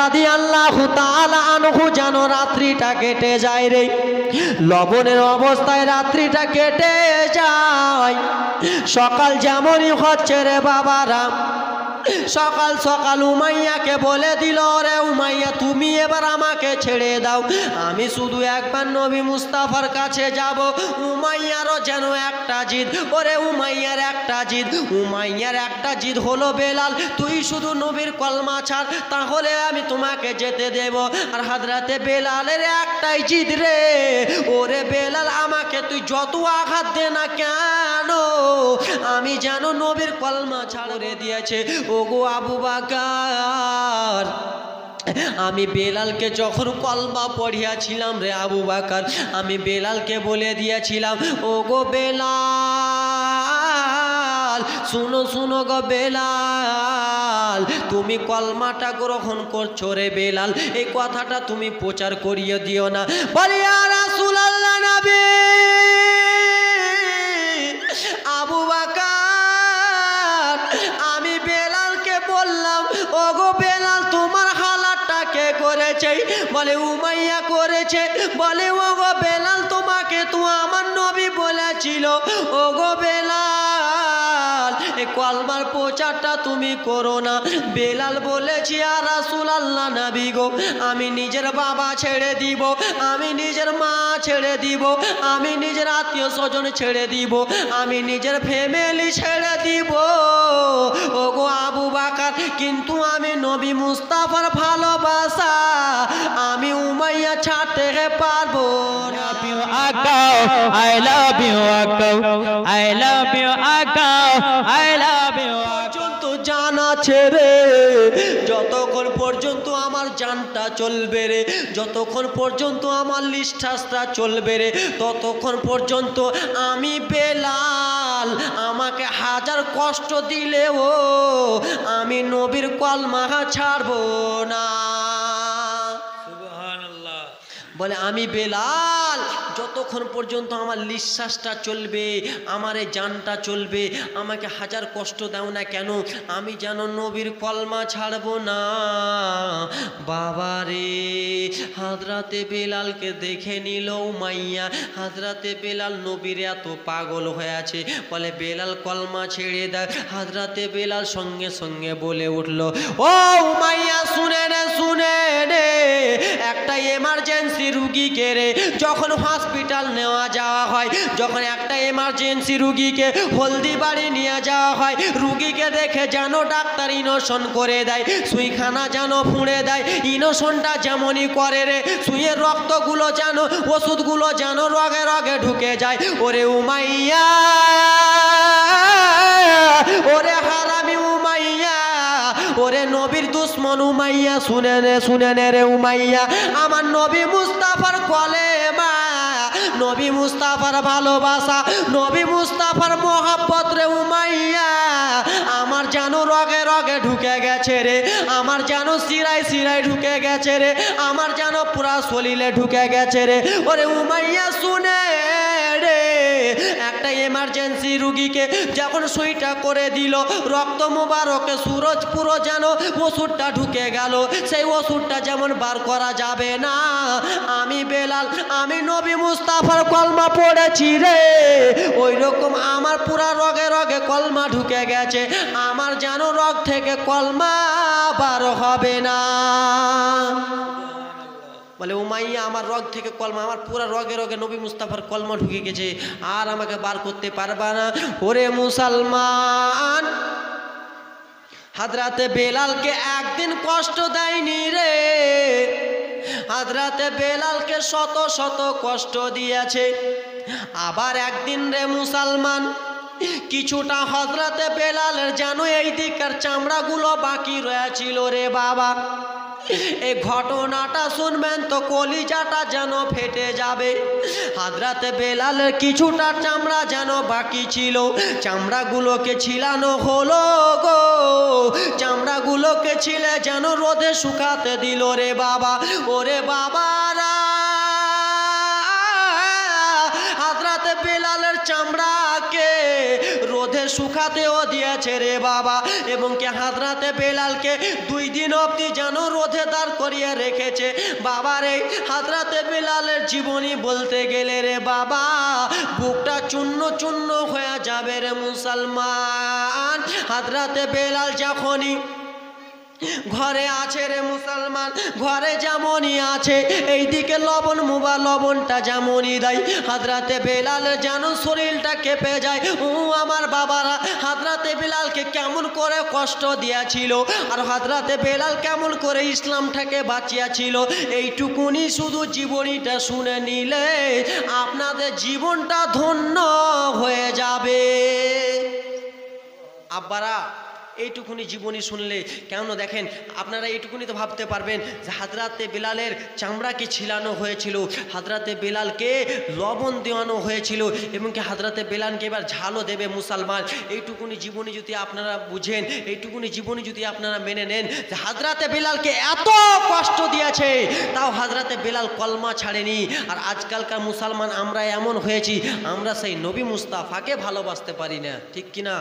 রাদিয়াল্লাহু তাআলা আনহু যেন রাত্রিটা কেটে যায় রে, লবণের অবস্থায় রাত্রিটা কেটে যায়। সকাল যেমনই হচ্ছে রে বাবারা, সকাল সকাল উমাইয়াকে বলে দিল, রে উমাইয়া তুমি এবার আমাকে ছেড়ে দাও, আমি শুধু একবার নবী মুস্তাফার কাছে যাব। উমাইয়ারও যেন একটা জিদ, ওরে উমাইয়ার একটা জিদ, উমাইয়ার একটা জিদ হলো বেলাল তুই শুধু নবীর কলমা ছাড়, তাহলে আমি তোমাকে যেতে দেব। আর হযরতে বেলালের একটাই জিদ রে, ওরে বেলাল আমাকে তুই যত আঘাত দে না কেন আমি যেন নবীর কলমা ছাড়ে দিয়েছে। ওগো আবু বকর, আমি বেলালকে যখন কলমা পড়িয়াছিলাম রে আবু বকর, আমি বেলালকে বলে দিয়েছিলাম, ওগো বেলাল শুনো শুনো গো বেলাল, তুমি কলমাটা গ্রহণ করছো রে বেলাল, এই কথাটা তুমি প্রচার করিয়ে দিও না। বলি ইয়া রাসূলুল্লাহ নবী আবু বকর, আমি বেলালকে বললাম, ওগো বেলাল তোমার হালাতটা কে করেছে? বলে উমাইয়া করেছে। বলে ওগো বেলাল তোমাকে তো আমার নবী বলেছিল, ওগো বেলাল এই কলমার প্রচারটা তুমি করো না। বেলাল বলেছি, ইয়া রাসূলুল্লাহ নবী গো, আমি নিজের বাবা ছেড়ে দিব, আমি নিজের মা ছেড়ে দিব, আমি নিজের আত্মীয় স্বজন ছেড়ে দিব, আমি নিজের ফ্যামিলি ছেড়ে দিব ওগো আবু বকর, কিন্তু আমি নবী মুস্তাফার ভালোবাসা আমি উমাইয়া ছাড়তে পারবো না। I love you, I love you, I love you. পর্যন্ত জানা ছেড়ে যতক্ষণ পর্যন্ত আমার জানটা চলবে রে, যতক্ষণ পর্যন্ত আমার নিঃশ্বাসটা চলবে রে, ততক্ষণ পর্যন্ত আমি বেলাল আমাকে হাজার কষ্ট দিলেও আমি নবীর কলমা ছাড়বো না। সুবহানাল্লাহ। বলে আমি বেলাল যতক্ষণ পর্যন্ত আমার নিঃশ্বাসটা চলবে, আমার এই জানটা চলবে, আমাকে হাজার কষ্ট দাও না কেন, আমি যেন নবীর কলমা ছাড়বো না। বাবারে হযরতে বেলালকে দেখে নিল উমাইয়া, হযরতে বেলাল নবীর এত পাগল হয়ে আছে। বলে বেলাল কলমা ছেড়ে দেয়। হযরতে বেলাল সঙ্গে সঙ্গে বলে উঠল, ও উমাইয়া শুনে নে শুনে নে, একটা এমার্জেন্সি রুগীকে রে যখন হসপিটাল নেওয়া যাওয়া হয়, যখন একটা এমার্জেন্সি রুগীকে হলদিবাড়ি নিয়ে যাওয়া হয়, রুগীকে দেখে যেন ডাক্তার ইনোশন করে দেয়, সুইখানা যেন ফুঁড়ে দেয়, ইনোশনটা যেমনই করে রে, সুইয়ের রক্তগুলো যেন ওষুধগুলো যেন রগে রগে ঢুকে যায়। ওরে উমাইয়া, ওরে হারামি উমাইয়া, ওরে নবীর দুশ্মন উমাইয়া, শুনে নে রে উমাইয়া, আমার নবী মুস্তাফার কলেমা, নবী মুস্তাফার ভালোবাসা, নবী মুস্তাফার মোহাব্বত রে উমাইয়া আমার যেন রগে রগে ঢুকে গেছে রে, আমার যেন শিরায় শিরায় ঢুকে গেছে রে, আমার যেন পুরা শরীরে ঢুকে গেছে রে। ওরে উমাইয়া শুনে রে, একটা এমার্জেন্সি রুগীকে যখন সুইটা করে দিল, রক্ত মোবারকে সুরজ পুরো যেন ওষুধটা ঢুকে গেল, সেই ওষুধটা যেমন বার করা যাবে না, আমি বেলাল আমি নবী মুস্তাফার কলমা পড়েছি রে, ওই রকম আমার পুরা রগে রগে কলমা ঢুকে গেছে, আমার যেন রগ থেকে কলমা বার হবে না। বলে উমাইয়া আমার রগ থেকে কলমা, আমার পুরা রগে রগে নবী মুস্তাফার কলমা ঢুকে গেছে, আর আমাকে বার করতে পারবা না। ওরে মুসলমান, হযরতে বেলালকে একদিন কষ্ট দেয়নি রে, হযরতে বেলালকে শত শত কষ্ট দিয়েছে। আবার একদিন রে মুসলমান, কিছুটা হযরতে বেলালের যেন এই দিকের চামড়াগুলো বাকি রয়েছিল রে বাবা। এই ঘটনাটা শুনবেন তো কলিজাটা যেন ফেটে যাবে। হযরতে বেলালের কিছুটা চামড়া যেন বাকি ছিল, চামড়াগুলোকে ছিলানো হলো গো, চামড়াগুলোকে ছিলে যেন রোদে শুকাতে দিল রে বাবা। ওরে বাবারা, হযরতে বেলালের চামড়াকে রোদে শুকাতেও দিয়েছে রে বাবা, এবং কি হযরতে বেলালকে 2 দিন অবধি যেন রোদে দাঁড় করিয়ে রেখেছে। বাবার এই হযরতে বেলালের জীবনী বলতে গেলে রে বাবা বুকটা চূর্ণ চূর্ণ হয়ে যাবে রে মুসলমান। হযরতে বেলাল যখনই ঘরে আছে রে মুসলমান, ঘরে যেমনই আছে এইদিকে লবণ মুবা লবণটা যেমনই দেয়, হযরতে বেলালের যেন শরীরটা কেঁপে যায়। আমার বাবারা হযরতে বেলালকে কেমন করে কষ্ট দিয়েছিল, আর হযরতে বেলাল কেমন করে ইসলামটাকে বাঁচিয়েছিল, এইটুকুনি শুধু জীবনীটা শুনে নিলে আপনাদের জীবনটা ধন্য হয়ে যাবে। আব্বারা এইটুকুনি জীবনী শুনলে কেন দেখেন আপনারা এইটুকুনি তো ভাবতে পারবেন যে হযরতে বেলালের চামড়া কি ছিলানো হয়েছিল, হযরতে বেলালকে লবণ দেওয়ানো হয়েছিল, এবং কি হযরতে বেলালকে এবার ঝালও দেবে মুসলমান। এইটুকুনি জীবনী যদি আপনারা বুঝেন, এইটুকুনি জীবনী যদি আপনারা মেনে নেন যে হযরতে বেলালকে এত কষ্ট দিয়েছে তাও হযরতে বেলাল কলমা ছাড়েনি। আর আজকালকার মুসলমান আমরা এমন হয়েছি, আমরা সেই নবী মুস্তাফাকে ভালোবাসতে পারি না, ঠিক কিনা?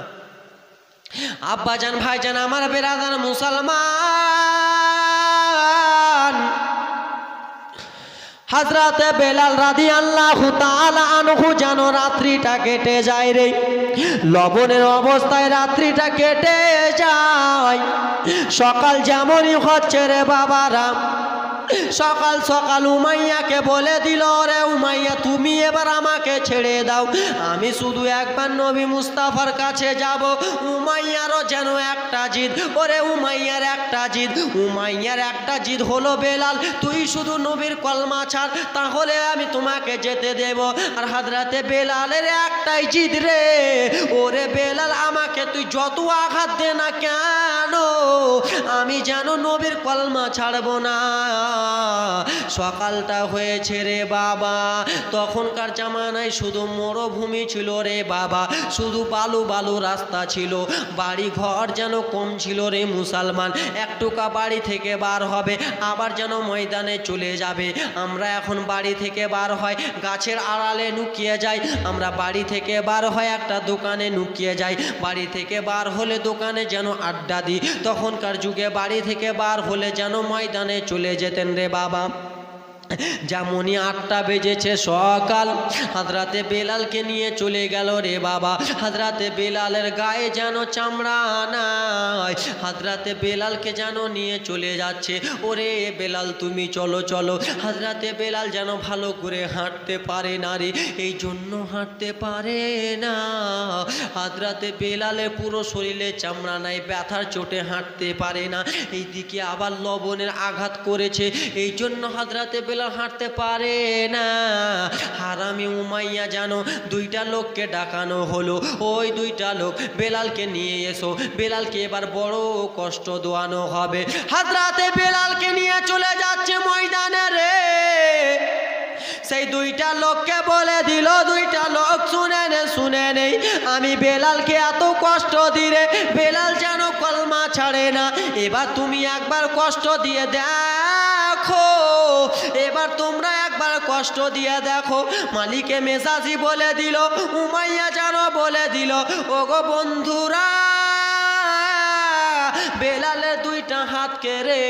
আব্বাজান ভাইজান আমার বেরাদার মুসলমান, হযরতে বেলাল রাদিয়াল্লাহু তাআলা আনহু যেন রাত্রিটা কেটে যায় রে, লবণের অবস্থায় রাত্রিটা কেটে যায়। সকাল যেমনই হচ্ছে রে বাবারা, সকাল সকাল উমাইয়াকে বলে দিল, রে উমাইয়া তুমি এবার আমাকে ছেড়ে দাও, আমি শুধু একবার নবী মুস্তাফার কাছে যাব। উমাইয়ারও যেন একটা জিদ, ওরে উমাইয়ার একটা জিদ, উমাইয়ার একটা জিদ হলো বেলাল তুই শুধু নবীর কলমা ছাড়, তাহলে আমি তোমাকে যেতে দেব। আর হযরতে বেলালের একটাই জিদ রে, ওরে বেলাল আমাকে তুই যত আঘাত দে না কেন আমি যেন নবীর কলমা ছাড়বো না। সকালটা হয়েছে রে বাবা, তখনকার জামানায় শুধু মরুভূমি ছিল রে বাবা, শুধু বালু বালু রাস্তা ছিল, বাড়ি ঘর যেন কম ছিল রে মুসলমান। একটুকা বাড়ি থেকে বার হবে আবার যেন ময়দানে চলে যাবে। আমরা এখন বাড়ি থেকে বার হয় গাছের আড়ালে লুকিয়ে যাই, আমরা বাড়ি থেকে বার হয় একটা দোকানে লুকিয়ে যাই, বাড়ি থেকে বার হলে দোকানে যেন আড্ডা দিই। তখনকার যুগে বাড়ি থেকে বার হলে যেন ময়দানে চলে যেতেন রে বাবা। যেমনই 8টা বেজেছে সকাল, হযরতে বেলালকে নিয়ে চলে গেল রে বাবা। হযরতে বেলালের গায়ে যেন চামড়া নাই, হযরতে বেলালকে যেন নিয়ে চলে যাচ্ছে। ওরে বেলাল তুমি চলো চলো। হযরতে বেলাল যেন ভালো করে হাঁটতে পারে না রে, এই জন্য হাঁটতে পারে না। হযরতে বেলালের পুরো শরীরে চামড়া নাই, ব্যথার চোটে হাঁটতে পারে না। এইদিকে আবার লবণের আঘাত করেছে, এই জন্য হযরতে বেলাল হাঁটতে পারে না। হারামি উমাইয়া জানো 2টা লোককে ডাকানো হলো, ওই 2টা লোক বেলালকে নিয়ে এসো, বেলালকে এবার বড় কষ্ট দেওয়ানো হবে। হযরতে বেলালকে নিয়ে চলে যাচ্ছে ময়দানে রে, সেই 2টা লোককে বলে দিল, 2টা লোক শুনে নেই আমি বেলালকে এত কষ্ট দিলে বেলাল যেন কলমা ছাড়ে না, এবার তুমি একবার কষ্ট দিয়ে দেখো, এবার তোমরা একবার কষ্ট দিয়ে দেখো। মালিকে মেজাজি বলে দিল, উমাইয়া যেন বলে দিল, ওগো বন্ধুরা বেলালের 2টা হাতকে রে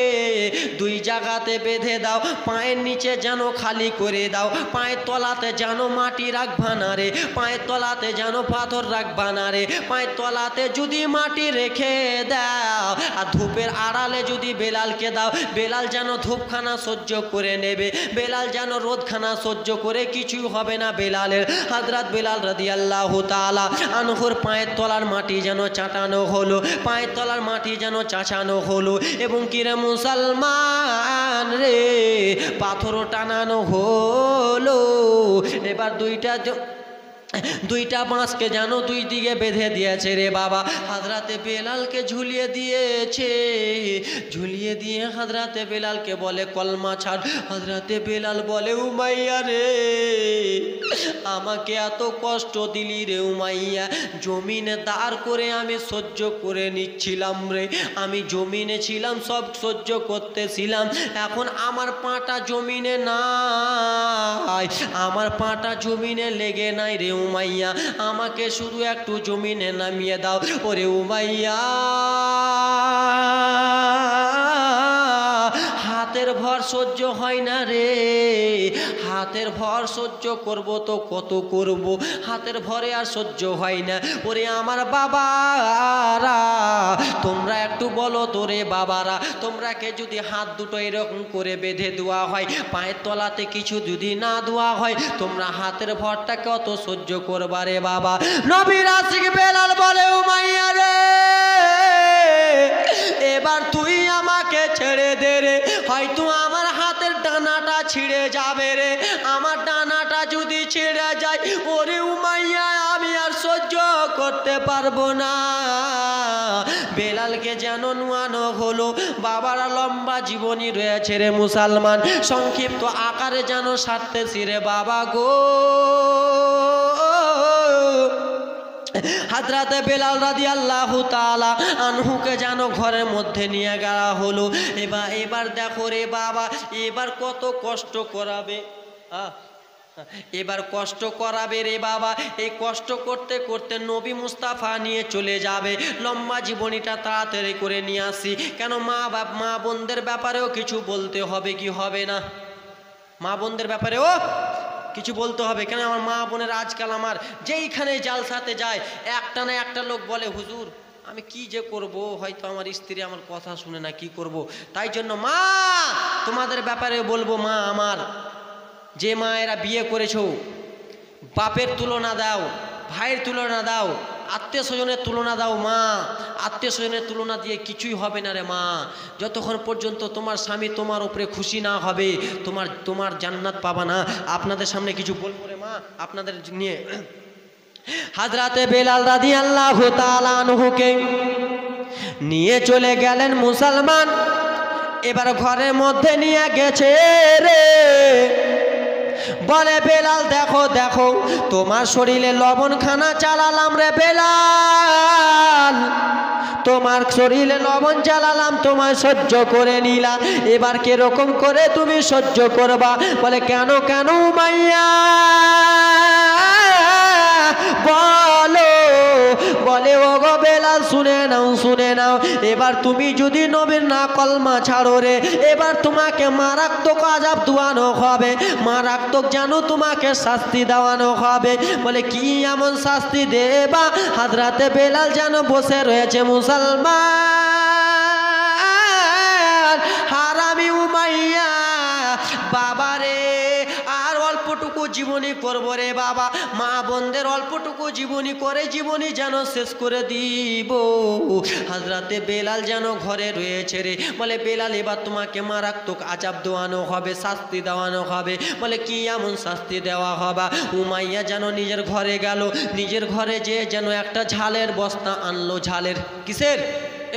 2 জায়গাতে বেঁধে দাও, পায়ের নিচে যেন খালি করে দাও, পায়ের তলাতে যেন মাটি রাখবা না রে, পায়ের তলাতে যেন পাথর রাখবা না রে, পায়ের তলাতে যদি মাটি রেখে দাও আর ধূপের আড়ালে যদি বেলালকে দাও, বেলাল যেন ধূপখানা সহ্য করে নেবে, বেলাল যেন রোদখানা সহ্য করে কিছুই হবে না বেলালের। হযরত বেলাল রাদিয়াল্লাহু তাআলা আনহুর পায়ের তলার মাটি যেন চাটানো হলো, পায়ের তলার মাটি যেন চাচানো হলো, এবং কিরে মুসলমান রে পাথরও টানানো হলো। এবার 2টা বাঁশকে যেন 2 দিকে বেঁধে দিয়েছে রে বাবা। হযরতে বেলালকে ঝুলিয়ে দিয়েছে, ঝুলিয়ে দিয়ে হযরতে বেলালকে বলে কলমা ছাড়। হযরতে বেলাল বলে, উমাইয়া রে আমাকে এত কষ্ট দিলি রে উমাইয়া, জমিনে দাঁড় করে আমি সহ্য করে নিচ্ছিলাম রে, আমি জমিনে ছিলাম সব সহ্য করতেছিলাম, এখন আমার পাটা জমিনে নাই, আমার পাটা জমিনে লেগে নাই রে উমাইয়া আমাকে শুধু একটু জমিনে নামিয়ে দাও। ওরে উমাইয়া হাতের ভর সহ্য হয় না রে, হাতের ভর সহ্য করব তো কত করব, হাতের ভরে আর সহ্য হয় না। ওরে আমার বাবারা তোমরা একটু বলো তো রে বাবারা, তোমরাকে যদি হাত দুটো এরকম করে বেঁধে দেওয়া হয়, পায়ের তলাতে কিছু যদি না দেওয়া হয়, তোমরা হাতের ভরটা কত সহ্য করবা রে বাবা? নবীর আশিক বেলাল বলে উমাইয়া রে এবার তুই আমাকে ছেড়ে দে রে, হয়তো আমার হাতের ডানাটা ছিঁড়ে যাবে রে, আমার ডানাটা যদি ছিঁড়ে যায় ওরে উমাইয়া আমি আর সহ্য করতে পারবো না। বেলালকে যেন নুয়ানো হলো। বাবারা লম্বা জীবনী রয়েছে রে মুসলমান, সংক্ষিপ্ত আকারে যেন সারতেছি রে বাবা গো। হযরত বেলাল রাদিয়াল্লাহু তাআলা আনহুকে যেন ঘরের মধ্যে নিয়ে গেলা হলো। এবার দেখো রে বাবা, এবার কত কষ্ট করাবে, এবার কষ্ট করাবে রে বাবা। এই কষ্ট করতে করতে নবী মুস্তাফা নিয়ে চলে যাবে। লম্বা জীবনীটা তাড়াতাড়ি করে নিয়ে আসি, কেন মা বোনদের ব্যাপারেও কিছু বলতে হবে কি হবে না? মা বোনদের ব্যাপারেও কিছু বলতে হবে, কেন আমার মা বোনের আজকাল আমার যেইখানে জালসাতে যায় একটা না একটা লোক বলে হুজুর আমি কি যে করব, হয়তো আমার স্ত্রী আমার কথা শুনে না, কি করব। তাই জন্য মা তোমাদের ব্যাপারে বলবো, মা আমার যে মায়েরা বিয়ে করেছো বাপের তুলনা দাও, ভাইয়ের তুলনা দাও, আত্মীয় স্বজনের তুলনা দাও মা, আত্মীয় স্বজনের তুলনা দিয়ে কিছুই হবে না রে মা। যতক্ষণ পর্যন্ত তোমার স্বামী তোমার উপরে খুশি না হবে তোমার জান্নাত পাবা না। আপনাদের সামনে কিছু বলবো রে মা, আপনাদের নিয়ে। হযরতে বেলাল রাদিয়াল্লাহু তাআলা আনহুকে নিয়ে চলে গেলেন মুসলমান। এবার ঘরের মধ্যে নিয়ে গেছে রে, বলে বেলাল দেখো দেখো তোমার শরীরে লবণখানা চালালাম রে বেলাল, তোমার শরীরে লবণ চালালাম, তোমায় সহ্য করে নিলাম, এবার কিরকম করে তুমি সহ্য করবা? বলে কেন কেন উমাইয়া বলো। বলে ও গো বেলাল শুনে নাও শুনে নাও, এবার তুমি যদি নবীর না কলমা ছাড়ো রে, এবার তোমাকে মারাত্মক আযাব দেওয়ানো হবে, মারাত্মক জানো তোমাকে শাস্তি দেওয়ানো হবে। বলে কি এমন শাস্তি দেবা? হযরতে বেলাল যেন বসে রয়েছে মুসলমান, হারামি উমাইয়া বাবারে আর অল্পটুকু জীবনী করবো রে বাবা, মা বোনদের অল্পটুকু জীবনী করে জীবনী যেন শেষ করে দিব। হযরতে বেলাল যেন ঘরে রয়েছে রে। বলে বেলাল এবার তোমাকে মারাত্মক আযাব দেওয়ানো হবে, শাস্তি দেওয়ানো হবে। বলে কি এমন শাস্তি দেওয়া হবে? উমাইয়া যেন নিজের ঘরে গেল, নিজের ঘরে যেন একটা ঝালের বস্তা আনলো। ঝালের কিসের?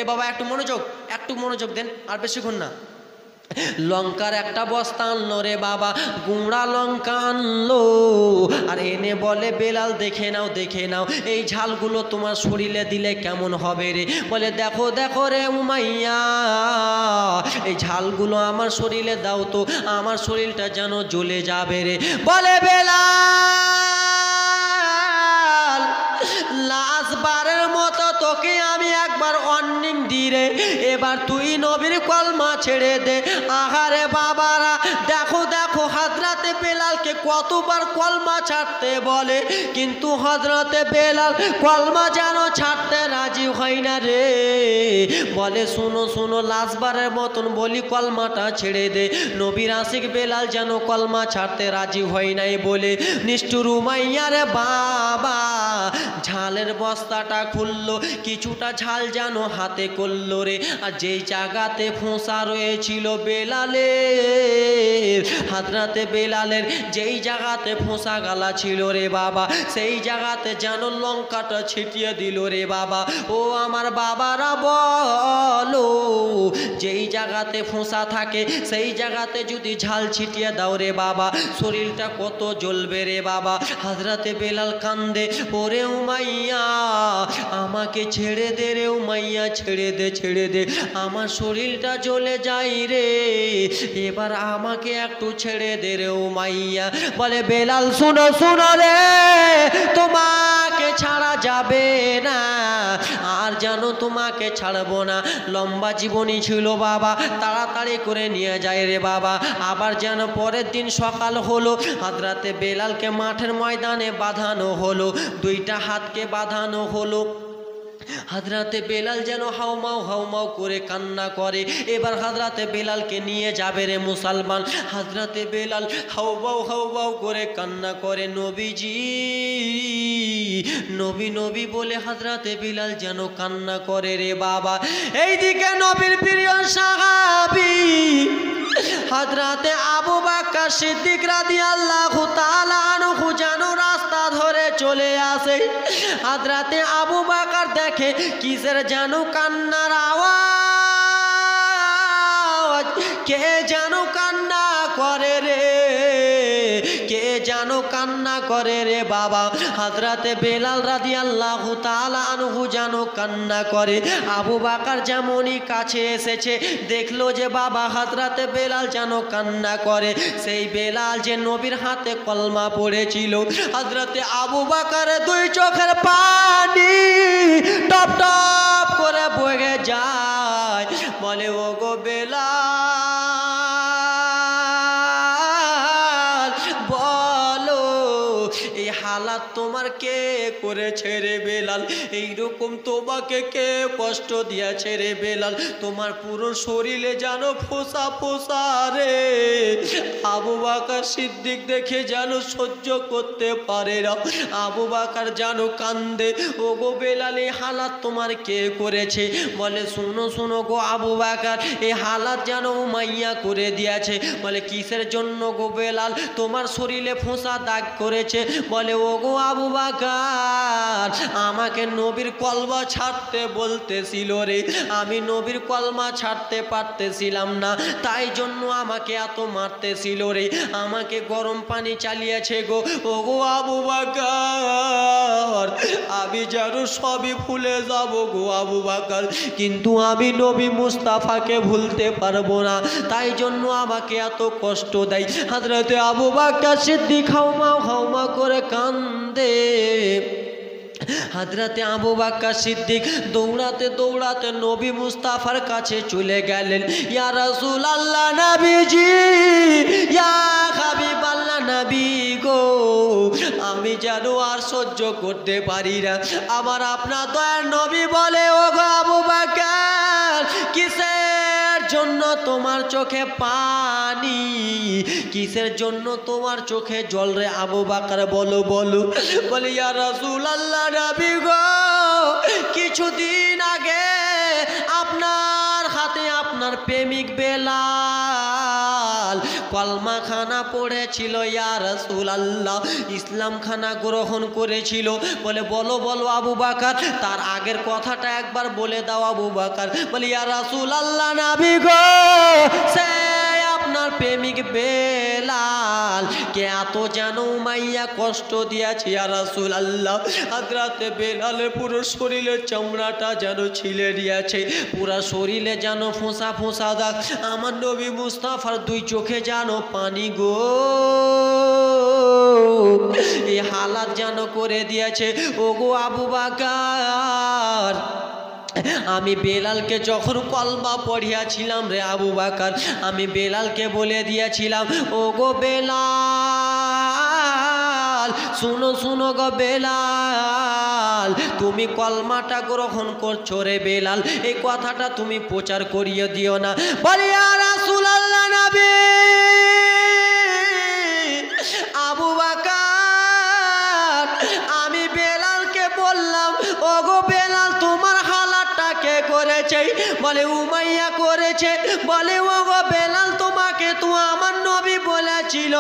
এ বাবা একটু মনোযোগ দেন, আর বেশিক্ষণ না। লঙ্কার একটা বস্তা আনলো রে বাবা, গুঁড়া লঙ্কা আনলো, আর এনে বলে বেলাল দেখে নাও দেখে নাও এই ঝালগুলো তোমার শরীরে দিলে কেমন হবে রে। বলে দেখো দেখো রে উমাইয়া এই ঝালগুলো আমার শরীরে দাও তো, আমার শরীরটা যেন জ্বলে যাবে রে। বলে বেলাল লাশবারের মতো তোকে আমি একবার ওয়ার্নিং দি রে, এবার তুই নবীর কলমা ছেড়ে দে। আহারে বাবারা দেখো দেখো হযরতে বেলালকে কতবার কলমা ছাড়তে বলে, কিন্তু হযরতে বেলাল কলমা যেন ছাড়তে রাজি হয় না রে। বলে শুনো শুনো লাশবারের মতন বলি কলমাটা ছেড়ে দে। নবীর আশিক বেলাল যেন কলমা ছাড়তে রাজি হয় নাই বলে নিষ্ঠুর উমাইয়া রে বাবা ঝালের বস্তাটা খুললো, কিছুটা ঝাল যেন হাতে করলো রে। আর যেই জায়গাতে ফোঁসা রয়েছিল বেলালের, হযরতে বেলালের যেই জায়গাতে ফোঁসা গালা ছিল রে বাবা, সেই জায়গাতে যেন লঙ্কাটা ছিটিয়ে দিল রে বাবা। ও আমার বাবারা বলো, যেই জায়গাতে ফোঁসা থাকে সেই জায়গাতে যদি ঝাল ছিটিয়ে দাও রে বাবা, শরীরটা কত জ্বলবে রে বাবা। হযরতে বেলাল কান্দে, ওরে উমাইয়া আমাকে ছেড়ে দে রে উমাইয়া, ছেড়ে দে ছেড়ে দে, আমার শরীরটা জ্বলে যায় রে, এবার আমাকে একটু ছেড়ে দে রে উমাইয়া। বলে বেলাল শুনো শুনো রে, তোমাকে ছাড়া যাবে না, আর জানো তোমাকে ছাড়বো না। লম্বা জীবনী ছিল বাবা, তাড়াতাড়ি করে নিয়ে যায় রে বাবা। আবার যেন পরের দিন সকাল হলো, হযরতে বেলালকে মাঠের ময়দানে বাঁধানো হলো, দুইটা হাতকে বাঁধানো হলো। হযরতে বেলাল যেন হাউমাউ করে কান্না করে। এবার হযরতে বেলালকে নিয়ে যাবে রে মুসলমান। হযরতে বেলাল হাউমাউ করে কান্না করে, নবীজি নবী নবী বলে হযরতে বেলাল যেন কান্না করে রে বাবা। এইদিকে নবীর প্রিয় সাহাবী হযরতে আবু বকর সিদ্দিক রাদিয়াল্লাহু তাআলা আনহু যেন রাস্তা ধরে চলে আসে। হযরতে আবু বকর দেখে কিসের যেন কান্নার আওয়াজ, কে যেন কান্না করে রে, কে যেন কান্না করে রে বাবা। হযরতে বেলাল রাদিয়াল্লাহু তাআলা আনহু যেন কান্না করে। আবু বকর যেমনই কাছে এসেছে, দেখলো যে বাবা হযরতে বেলাল যেন কান্না করে। সেই বেলাল যে নবীর হাতে কলমা পড়েছিল, হযরতে আবু বকরের দুই চোখের পানি টপ টপ করে বয়ে যায়। বলে ওগো বেলাল, বলো এই হালাত তোমার কে করেছে রে বেলাল? এইরকম তোমাকে কে কষ্ট দিয়েছে রে বেলাল? তোমার পুরো শরীরে যেন ফোসা ফোসা রে। আবু বকর সিদ্দিক দেখে যেন সহ্য করতে পারে না। আবু বকর যেন কান্দে, ওগো বেলাল এই হালাত তোমার কে করেছে? বলে শুনো শুনো গো আবু বকর, এই হালাত যেন উমাইয়া করে দিয়েছে। বলে কিসের জন্য গো বেলাল? তোমার শরীরে ফোঁসা দাগ করেছে। বলে ওগো আবু বকর, আমাকে নবীর কলমা ছাড়তে বলতেছিল রে, আমি নবীর কলমা ছাড়তে পারতেছিলাম না, তাই জন্য আমাকে এত মারতেছিল রে, আমাকে গরম পানি চালিয়েছে গো। ওগো আবু বকর, আমি যেন সবই ভুলে যাব গো আবু বকর, কিন্তু আমি নবী মুস্তাফাকে ভুলতে পারবো না, তাই জন্য আমাকে এত কষ্ট দেয়। হযরতে আবু বকর সিদ্দিক হাউমাউ করে কান্দে। হযরতে আবু বকর সিদ্দিক দৌড়াতে দৌড়াতে নবী মুস্তাফার কাছে চলে গেলেন। ইয়া রাসূলুল্লাহ নবীজি, ইয়া হাবিবাল্লাহ নবী গো, আমি যেন আর সহ্য করতে পারি না, আমার আপনার দয়ার নবী বলে ওগো আবু বকর, কিসের জন্য তোমার চোখে পানি, কিসের জন্য তোমার চোখে জল রে আবু বকর? বলো বলো। বলে ইয়া রাসূলুল্লাহ নবী গো, কিছুদিন আগে আপনার হাতে আপনার প্রেমিক বেলাল কলমা খানা পড়েছিল ইয়া রাসূলুল্লাহ, ইসলাম খানা গ্রহণ করেছিল। বলে বলো বলো আবু বকর, তার আগের কথাটা একবার বলে দাও আবু বকর। বলে ইয়া রাসূলুল্লাহ নবী গো, সে আপনার প্রেমিক বেলাল কে এত যেন উমাইয়া কষ্ট দিয়েছে ইয়া রাসূলুল্লাহ। হযরতে বেলালের পুরো শরীরের চামড়াটা যেন ছিলে দিয়েছে, পুরো শরীরে যেন ফোঁসা ফোঁসা দাগ, আমার নবী মুস্তাফার দুই চোখে যেন পানি গো, এই হালাত যেন করে দিয়েছে। ওগো আবু বকর, আমি বেলালকে যখন কলমা পড়িয়াছিলাম রে আবু বকর, আমি বেলালকে বলে দিয়েছিলাম ওগো বেলাল, শুনো শুনো গো বেলাল, তুমি কলমাটা গ্রহণ করছো রে বেলাল, এই কথাটা তুমি প্রচার করিয়ে দিও না। বলি ইয়া রাসূলুল্লাহ নবী, আবু বকর, আমি বেলালকে বললাম ওগো বেলাল, তোমার হালাতটা কে করেছে? বলে উমাইয়া করেছে। বলে ওগো বেলাল, তোমাকে তো আমার নবী বলেছিল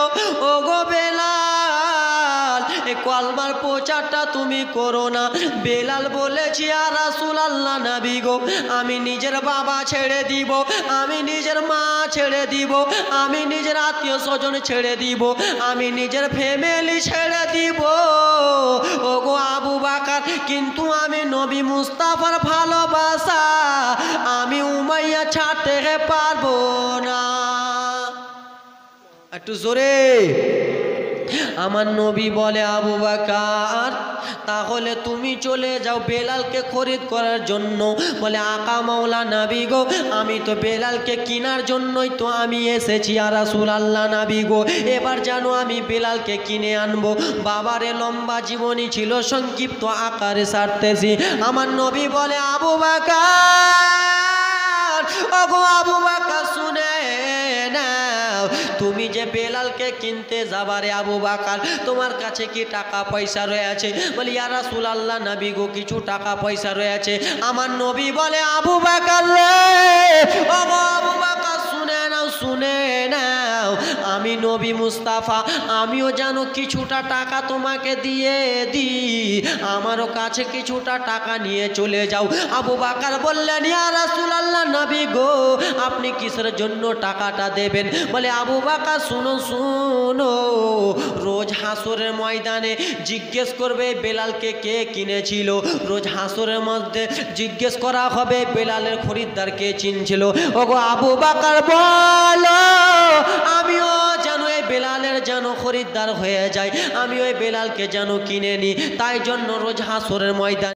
ওগো বেলাল এই কলমার প্রচারটা তুমি করো না। বেলাল বলেছি ইয়া রাসূলুল্লাহ নবী গো, আমি নিজের বাবা ছেড়ে দিব, আমি নিজের মা ছেড়ে দিব, আমি নিজের আত্মীয় স্বজন ছেড়ে দিব, আমি নিজের ফ্যামিলি ছেড়ে দিব ওগো আবু বকর, কিন্তু আমি নবী মুস্তাফার ভালোবাসা আমি উমাইয়া ছাড়তে পারবো না। একটু জোরে। আমার নবী বলে আবু বকর তাহলে তুমি চলে যাও বেলালকে খরিদ করার জন্য। বলে আকা মাওলা নবী গো আমি তো বেলালকে কেনার জন্যই তো আমি এসেছি ইয়া রাসূলুল্লাহ নবী গো, এবার জানো আমি বেলালকে কিনে আনবো। বাবারে লম্বা জীবনী ছিল সংক্ষিপ্ত আকারে সারতেছি। আমার নবী বলে আবু বকর ওগো আবু বকর শুনে নাও, তুমি যে বেলালকে কিনতে যাবারে আবু বকর তোমার কাছে কি টাকা পয়সা রয়েছে? বলে ইয়া রাসূলুল্লাহ নবী গো কিছু টাকা পয়সা রয়েছে। আমার নবী বলে আবু বকর রে ওগো আবু বকর শুনে নাও শুনে নাও, আমি নবী মুস্তাফা আমিও জানো কিছুটা টাকা তোমাকে দিয়ে দিই, আমারও কাছে কিছুটা টাকা নিয়ে চলে যাও। আবু বকর বললেন ইয়া রাসূলুল্লাহ নবী গো আপনি কিসের জন্য টাকাটা দেবেন? বলে আবু বকর শুনো শুনো, রোজ হাসরের ময়দানে জিজ্ঞেস করবে বেলালকে কে কিনেছিল, রোজ হাসরের মধ্যে জিজ্ঞেস করা হবে বেলালের খরিদ্দার কে চিনছিল। ওগো আবু বকর বলো আমিও যেন এই বেলালের যেন খরিদ্দার হয়ে যায়, আমি ওই বেলালকে যেন কিনে নি, তাই জন্য রোজ হাসরের ময়দান